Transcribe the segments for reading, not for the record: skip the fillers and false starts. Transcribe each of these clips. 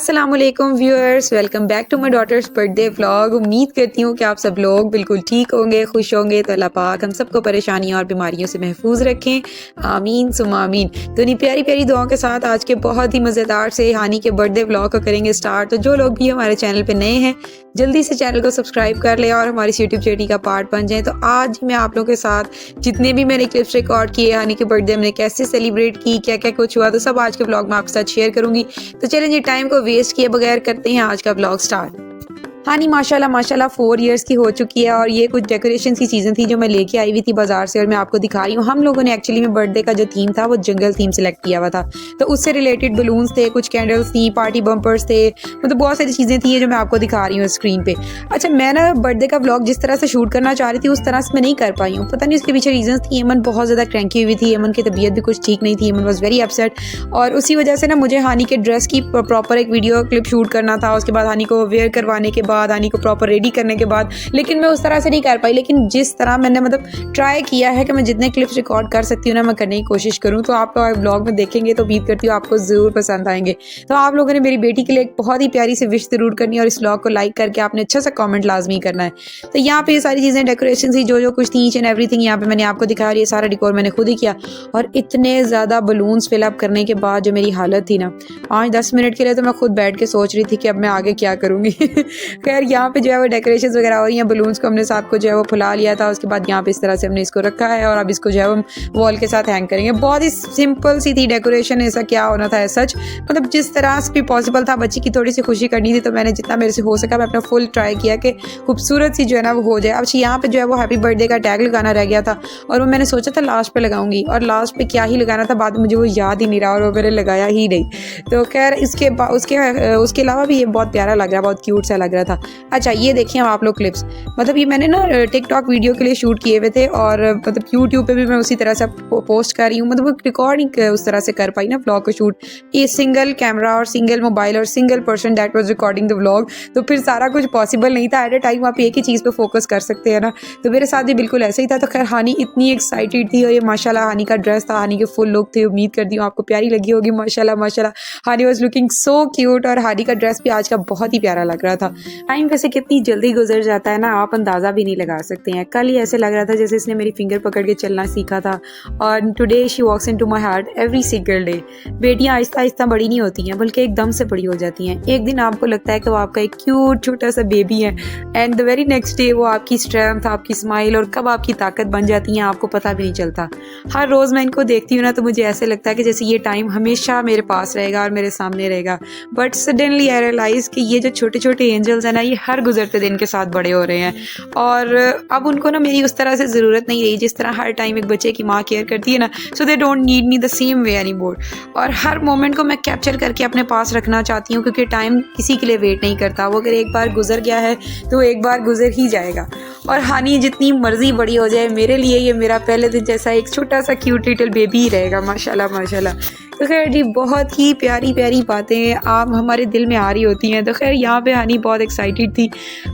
अस्सलामुअलैकुम viewers, welcome back to my daughter's birthday vlog. उम्मीद करती हूँ कि आप सब लोग बिल्कुल ठीक होंगे, खुश होंगे। तो अल्लाह पाक हम सबको परेशानियों और बीमारियों से महफूज रखें, आमीन सुम्मा आमीन। तो इन्हीं प्यारी प्यारी दुआओं के साथ आज के बहुत ही मज़ेदार से हानी के बर्थडे व्लॉग को करेंगे स्टार्ट। तो जो लोग भी हमारे चैनल पर नए हैं जल्दी से चैनल को सब्सक्राइब कर ले और हमारी यूट्यूब चैनल का पार्ट बन जाए। तो आज मैं आप लोगों के साथ जितने भी मैंने क्लिप्स रिकॉर्ड किए हानी के बर्थडे हमने कैसे सेलिब्रेट की, क्या क्या कुछ हुआ, तो सब आज के ब्लॉग में आपके साथ शेयर करूंगी। तो चलें जी, टाइम को वेस्ट किए बगैर करते हैं आज का ब्लॉग स्टार्ट। हानी माशाल्लाह माशाल्लाह 4 इयर्स की हो चुकी है और ये कुछ डेकोरेशन की चीज़ें थी जो मैं लेके आई हुई थी बाजार से और मैं आपको दिखा रही हूँ। हम लोगों ने एक्चुअली में बर्थडे का जो थीम था वो जंगल थीम सेलेक्ट किया हुआ था, तो उससे रिलेटेड बलून्स थे, कुछ कैंडल्स थी, पार्टी बम्पर्स थे, मतलब बहुत सारी चीज़ें थी जो मैं आपको दिखा रही हूँ स्क्रीन पे। अच्छा, मैं ना बर्थडे का व्लॉग जिस तरह से शूट करना चाह रही थी उस तरह से मैं नहीं कर पाई हूँ। पता नहीं उसके पीछे रीजन थी। अमन बहुत ज़्यादा क्रैंकी हुई थी, अमन की तबीयत भी कुछ ठीक नहीं थी, अमन वॉज वेरी अपसेट और उसी वजह से ना मुझे हानी के ड्रेस की प्रॉपर एक वीडियो क्लिप शूट करना था। उसके बाद हानी को वेयर करवाने के बाद, हानी को प्रॉपर रेडी करने के बाद, लेकिन मैं उस तरह से नहीं कर पाई। लेकिन जिस तरह मैंने मतलब ट्राई किया है कि मैं जितने क्लिप्स रिकॉर्ड कर सकती हूँ ना मैं करने की कोशिश करूँ, तो आप लोग ब्लॉग में देखेंगे तो उम्मीद करती हूँ आपको ज़रूर पसंद आएंगे। तो आप लोगों ने मेरी बेटी के लिए एक बहुत ही प्यारी सी विश ज़रूर करनी है और इस ब्लॉग को लाइक करके आपने अच्छा सा कॉमेंट लाजमी करना है। तो यहाँ पे ये सारी चीज़ें डेकोरेशन थी, जो कुछ थी, ईच एंड एवरीथिंग यहाँ पे मैंने आपको दिखाया। ये सारा डिकोर मैंने खुद ही किया और इतने ज़्यादा बलून्स फिलअप करने के बाद जो मेरी हालत थी ना 5-10 मिनट के लिए, तो मैं खुद बैठ के सोच रही थी कि अब मैं आगे क्या करूँगी। खैर यहाँ पे जो है वो डेकोरेशन वगैरह हो रही हैं। बलून्स को हमने साथ को जो है वो फुला लिया था, उसके बाद यहाँ पे इस तरह से हमने इसको रखा है और अब इसको जो है हम वॉल के साथ हैंग करेंगे। बहुत ही सिंपल सी थी डेकोरेशन, ऐसा क्या होना था सच, मतलब जिस तरह से भी पॉसिबल था बच्ची की थोड़ी सी खुशी करनी थी, तो मैंने जितना मेरे से हो सका मैं अपना फुल ट्राई किया कि खूबसूरत सी जो है ना वो हो जाए। अब यहाँ पे जो है वो हैप्पी बर्थडे का टैग लगाना रह गया था और वो मैंने सोचा था लास्ट पे लगाऊंगी और लास्ट पे क्या ही लगाना था, बाद में मुझे वो याद ही नहीं रहा और वो मैंने लगाया ही नहीं। तो खैर उसके अलावा भी ये बहुत प्यारा लग रहा, बहुत क्यूट सा लग रहा था। अच्छा, ये देखिए आप लोग क्लिप्स, मतलब ये मैंने ना टिकटॉक वीडियो के लिए शूट किए हुए थे और मतलब यूट्यूब पे भी मैं उसी तरह से पोस्ट कर रही हूँ। मतलब रिकॉर्डिंग उस तरह से कर पाई ना व्लॉग को शूट, ये सिंगल कैमरा और सिंगल मोबाइल और single person that was recording the vlog, तो फिर सारा कुछ पॉसिबल नहीं था। एट ए टाइम आप एक ही चीज़ पे फोकस कर सकते हैं ना, तो मेरे साथ भी बिल्कुल ऐसे ही था। तो खैर हानी इतनी एक्साइटेड थी और ये माशाल्लाह हानी का ड्रेस था, हानी के फुल लुक थे, उम्मीद करती हूँ आपको प्यारी लगी होगी। माशाल्लाह माशाल्लाह हानी वॉज लुकिंग सो क्यूट और हानी का ड्रेस भी आज का बहुत ही प्यारा लग रहा था। टाइम वैसे कितनी जल्दी गुजर जाता है ना, आप अंदाज़ा भी नहीं लगा सकते हैं। कल ही ऐसे लग रहा था जैसे इसने मेरी फिंगर पकड़ के चलना सीखा था और today she walks into my heart every single day. बेटियां आहिस्ता आहिस्ता बड़ी नहीं होती हैं, बल्कि एकदम से बड़ी हो जाती हैं। एक दिन आपको लगता है कि वो आपका एक क्यूट छोटा सा बेबी है and the very next day वो आपकी स्ट्रेंथ, आपकी स्माइल और कब आपकी ताकत बन जाती हैं आपको पता भी नहीं चलता। हर रोज़ मैं इनको देखती हूँ ना तो मुझे ऐसे लगता है कि जैसे ये टाइम हमेशा मेरे पास रहेगा और मेरे सामने रहेगा। बट सडनली आई रियलाइज़ कि ये जो छोटे छोटे एंजल्स हैं ना, ये हर गुजरते दिन के साथ बड़े हो रहे हैं और अब उनको ना मेरी उस तरह से ज़रूरत नहीं रही जिस तरह हर टाइम एक बच्चे की माँ केयर करती है ना, so they don't need me the same way any more. और हर मोमेंट को मैं कैप्चर करके अपने पास रखना चाहती हूँ क्योंकि टाइम किसी के लिए वेट नहीं करता। वो अगर एक बार गुजर गया है तो एक बार गुजर ही जाएगा और हानी जितनी मर्जी बड़ी हो जाए मेरे लिए ये मेरा पहले दिन जैसा एक छोटा सा क्यूट लिटिल बेबी ही रहेगा। माशाल्लाह माशाल्लाह। तो खैर जी, बहुत ही प्यारी प्यारी बातें आप हमारे दिल में आ रही होती हैं। तो खैर यहाँ पे हानी बहुत एक्साइटेड थी।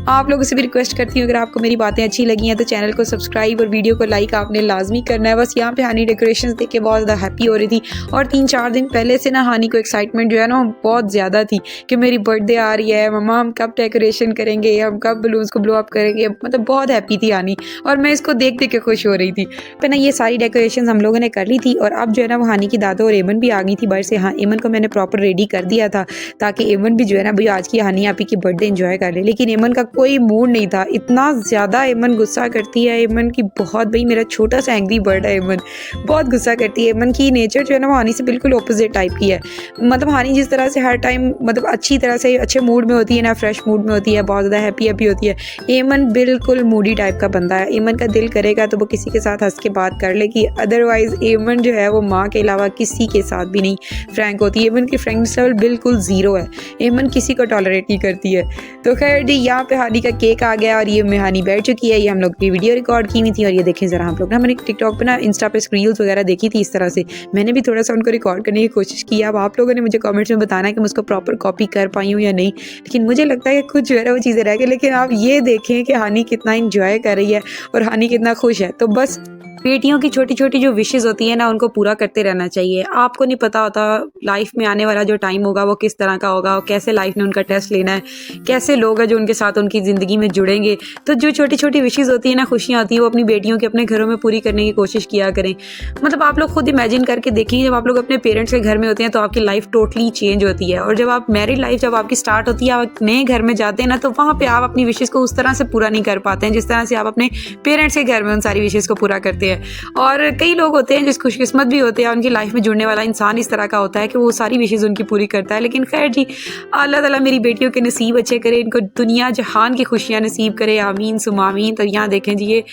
आप लोगों से भी रिक्वेस्ट करती हूँ अगर आपको मेरी बातें अच्छी लगी हैं तो चैनल को सब्सक्राइब और वीडियो को लाइक आपने लाजमी करना है। बस यहाँ पे हानी डेकोरेशंस देख के बहुत ज़्यादा हैप्पी हो रही थी और 3-4 दिन पहले से ना हानी को एक्साइटमेंट जो है ना बहुत ज़्यादा थी कि मेरी बर्थडे आ रही है, मम्मा हम कब डेकोरेशन करेंगे, हम कब बलून्स को ब्लो अप करेंगे। मतलब बहुत हैप्पी थी हानी और मैं इसको देख देख के खुश हो रही थी। तो ना ये सारी डेकोरेशन हम लोगों ने कर ली थी और अब जो है ना वो हानी की दादा और एमन भी आ गई थी बाहर से। हाँ, एमन को मैंने प्रॉपर रेडी कर दिया था ताकि एमन भी जो है ना भाई आज की हानी आपी की बर्थडे एंजॉय कर ले, लेकिन एमन का कोई मूड नहीं था। इतना ज़्यादा एमन गुस्सा करती है, एमन की बहुत, भाई मेरा छोटा सा एंग्री बर्ड है एमन, बहुत गुस्सा करती है। एमन की नेचर जो है ना वो हानी से बिल्कुल ऑपोजिट टाइप की है। मतलब हानी जिस तरह से हर टाइम मतलब अच्छी तरह से अच्छे मूड में होती है ना, फ्रेश मूड में होती है, बहुत ज़्यादा हैप्पी हैप्पी होती है, एमन बिल्कुल मूडी टाइप का बंदा है। एमन का दिल करेगा तो वो किसी के साथ हंस के बात कर लेगी, अदरवाइज एमन जो है वो माँ के अलावा किसी के साथ भी नहीं फ्रैंक होती है। एमन की फ्रेंड्स लेवल बिल्कुल ज़ीरो है, एमन किसी को टॉलरेट नहीं करती है। तो खैर जी, यहाँ पे हानी का केक आ गया और ये में हानी बैठ चुकी है। ये हम लोग की वीडियो रिकॉर्ड की हुई थी और ये देखें ज़रा, हम लोग ना मैंने टिकटॉक पे ना इंस्टा पे रील्स वगैरह देखी थी इस तरह से, मैंने भी थोड़ा सा उनको रिकॉर्ड करने की कोशिश की। अब आप लोगों ने मुझे कमेंट्स में बताना है कि मैं उसको प्रॉपर कॉपी कर पाई हूँ या नहीं, लेकिन मुझे लगता है कि कुछ जो है वो चीज़ें रह गई। लेकिन आप ये देखें कि हानी कितना इंजॉय कर रही है और हानी कितना खुश है। तो बस बेटियों की छोटी-छोटी जो विशेज़ होती है ना, उनको पूरा करते रहना चाहिए। आपको नहीं पता होता लाइफ़ में आने वाला जो टाइम होगा वो किस तरह का होगा, और कैसे लाइफ़ ने उनका टेस्ट लेना है, कैसे लोग हैं जो उनके साथ उनकी ज़िंदगी में जुड़ेंगे। तो जो छोटी-छोटी विशेज़ होती है ना, खुशियाँ होती हैं, वो अपनी बेटियों की अपने घरों में पूरी करने की कोशिश किया करें। मतलब आप लोग खुद इमेजिन करके देखिए, जब आप लोग अपने पेरेंट्स के घर में होते हैं तो आपकी लाइफ़ टोटली चेंज होती है, और जब आप मैरिड लाइफ़ जब आपकी स्टार्ट होती है, आप नए घर में जाते हैं ना, तो वहाँ पे आप अपनी विशेज़ को उस तरह से पूरा नहीं कर पाते हैं जिस तरह से आप अपने पेरेंट्स के घर में उन सारी विशेज़ को पूरा करते हैं। और कई लोग होते हैं जो खुशकिस्मत भी होते हैं, उनकी लाइफ में जुड़ने वाला इंसान इस तरह का होता है कि वो सारी विशेज़ उनकी पूरी करता है। लेकिन खैर जी, अल्लाह ताला मेरी बेटियों के नसीब अच्छे करे, इनको दुनिया जहान की खुशियाँ नसीब करे, आमीन सुम्मा आमीन। तो यहाँ देखें जी, ये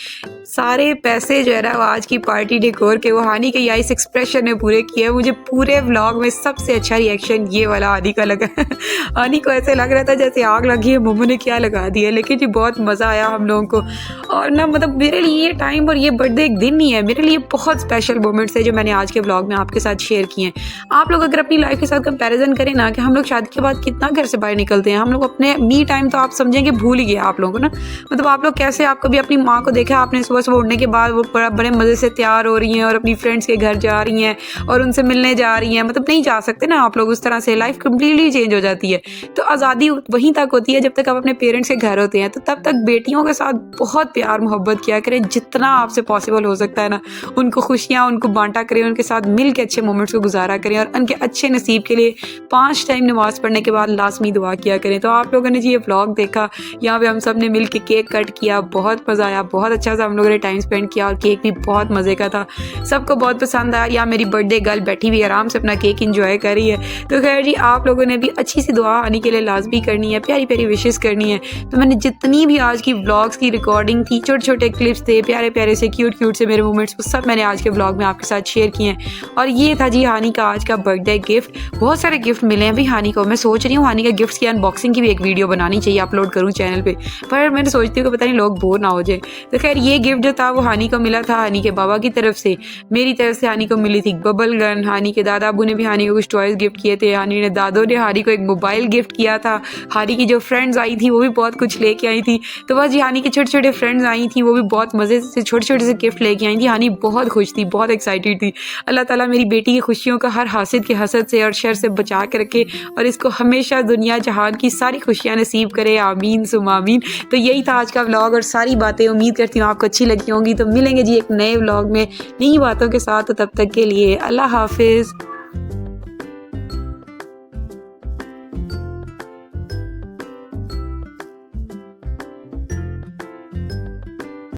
सारे पैसे जो है ना, वो आज की पार्टी डेकोर के वो हानी के इस एक्सप्रेशन ने पूरे किए। मुझे पूरे व्लॉग में सबसे अच्छा रिएक्शन ये वाला हानी का लगा। हानी को ऐसे लग रहा था जैसे आग लगी है, मोमो ने क्या लगा दिया। लेकिन जी बहुत मज़ा आया हम लोगों को। और ना मतलब मेरे लिए ये टाइम और ये बर्थडे एक दिन नहीं है, मेरे लिए बहुत स्पेशल मोमेंट्स है जो मैंने आज के व्लॉग में आपके साथ शेयर किए हैं। आप लोग अगर अपनी लाइफ के साथ कंपैरिजन करें ना, कि हम लोग शादी के बाद कितना घर से बाहर निकलते हैं, हम लोग अपने मी टाइम तो आप समझेंगे भूल ही गया आप लोगों को ना। मतलब आप लोग कैसे, आप कभी अपनी माँ को देखा आपने सुबह सुबह उठने के बाद वो बड़े मज़े से तैयार हो रही हैं और अपनी फ्रेंड्स के घर जा रही हैं और उनसे मिलने जा रही हैं। मतलब नहीं जा सकते ना आप लोग उस तरह से, लाइफ कम्प्लीटली चेंज हो जाती है। तो आज़ादी वहीं तक होती है जब तक आप अपने पेरेंट्स के घर होते हैं। तो तब तक बेटियों के साथ बहुत प्यार मोहब्बत किया करें, जितना आपसे पॉसिबल हो सकता है ना, उनको खुशियाँ उनको बांटा करें, उनके साथ मिल के अच्छे मोमेंट्स को गुजारा करें, और उनके अच्छे नसीब के लिए 5 टाइम नमाज़ पढ़ने के बाद लाजमी दुआ किया करें। तो आप लोगों ने जी ये व्लॉग देखा, यहाँ पे हम सब ने मिल के केक कट किया, बहुत मज़ा आया, बहुत अच्छा सा हम लोगों ने टाइम स्पेंड किया, और केक भी बहुत मज़े का था, सबको बहुत पसंद आया। यहाँ मेरी बर्थडे गर्ल बैठी हुई आराम से अपना केक इंजॉय कर रही है। तो खैर जी, आप लोगों ने भी अच्छी सी दुआ आने के लिए लाजमी करनी है, प्यारी प्यारी विशेस करनी है। तो मैंने जितनी भी आज की व्लॉग्स की रिकॉर्डिंग थी, छोटे छोटे क्लिप्स थे, प्यारे प्यारे से क्यूट से मेरे मोमेंट्स, वो सब मैंने आज के व्लॉग में आपके साथ शेयर किए हैं। और ये था जी हानी का आज का बर्थडे गिफ्ट। बहुत सारे गिफ्ट मिले हैं भाई हानी को। मैं सोच रही हूँ हानी का गिफ्ट की अनबॉक्सिंग की भी एक वीडियो बनानी चाहिए, अपलोड करूँ चैनल पे, पर मैंने सोचती हूँ कि पता नहीं लोग बोर ना हो जाए। तो खैर ये गिफ्ट जो था वो हानी को मिला था हानी के बाबा की तरफ से, मेरी तरफ से हानी को मिली थी बबल गन। हानी के दादा अबू ने भी हानी को कुछ टॉयज गिफ्ट किए थे, हानी ने दादों ने हानी को एक मोबाइल गिफ्ट किया था। हानी की जो फ्रेंड्स आई थी वो भी बहुत कुछ लेके आई थी। तो बस जी हानी की छोटे छोटे फ्रेंड्स आई थी, वो भी बहुत मज़े से छोटे छोटे से गिफ्ट लेके आई थी। हानी बहुत खुश थी, बहुत एक्साइटेड थी। अल्लाह ताला मेरी बेटी की खुशियों का हर हासिद के हसद से और शर से बचा के रखे, और इसको हमेशा दुनिया जहान की सारी खुशियाँ नसीब करे, आमीन सुम आमीन। तो यही था आज का व्लॉग और सारी बातें, उम्मीद करती हूँ आपको अच्छी लगी होंगी। तो मिलेंगे जी एक नए व्लॉग में नई बातों के साथ, तो तब तक के लिए अल्लाह हाफिज़।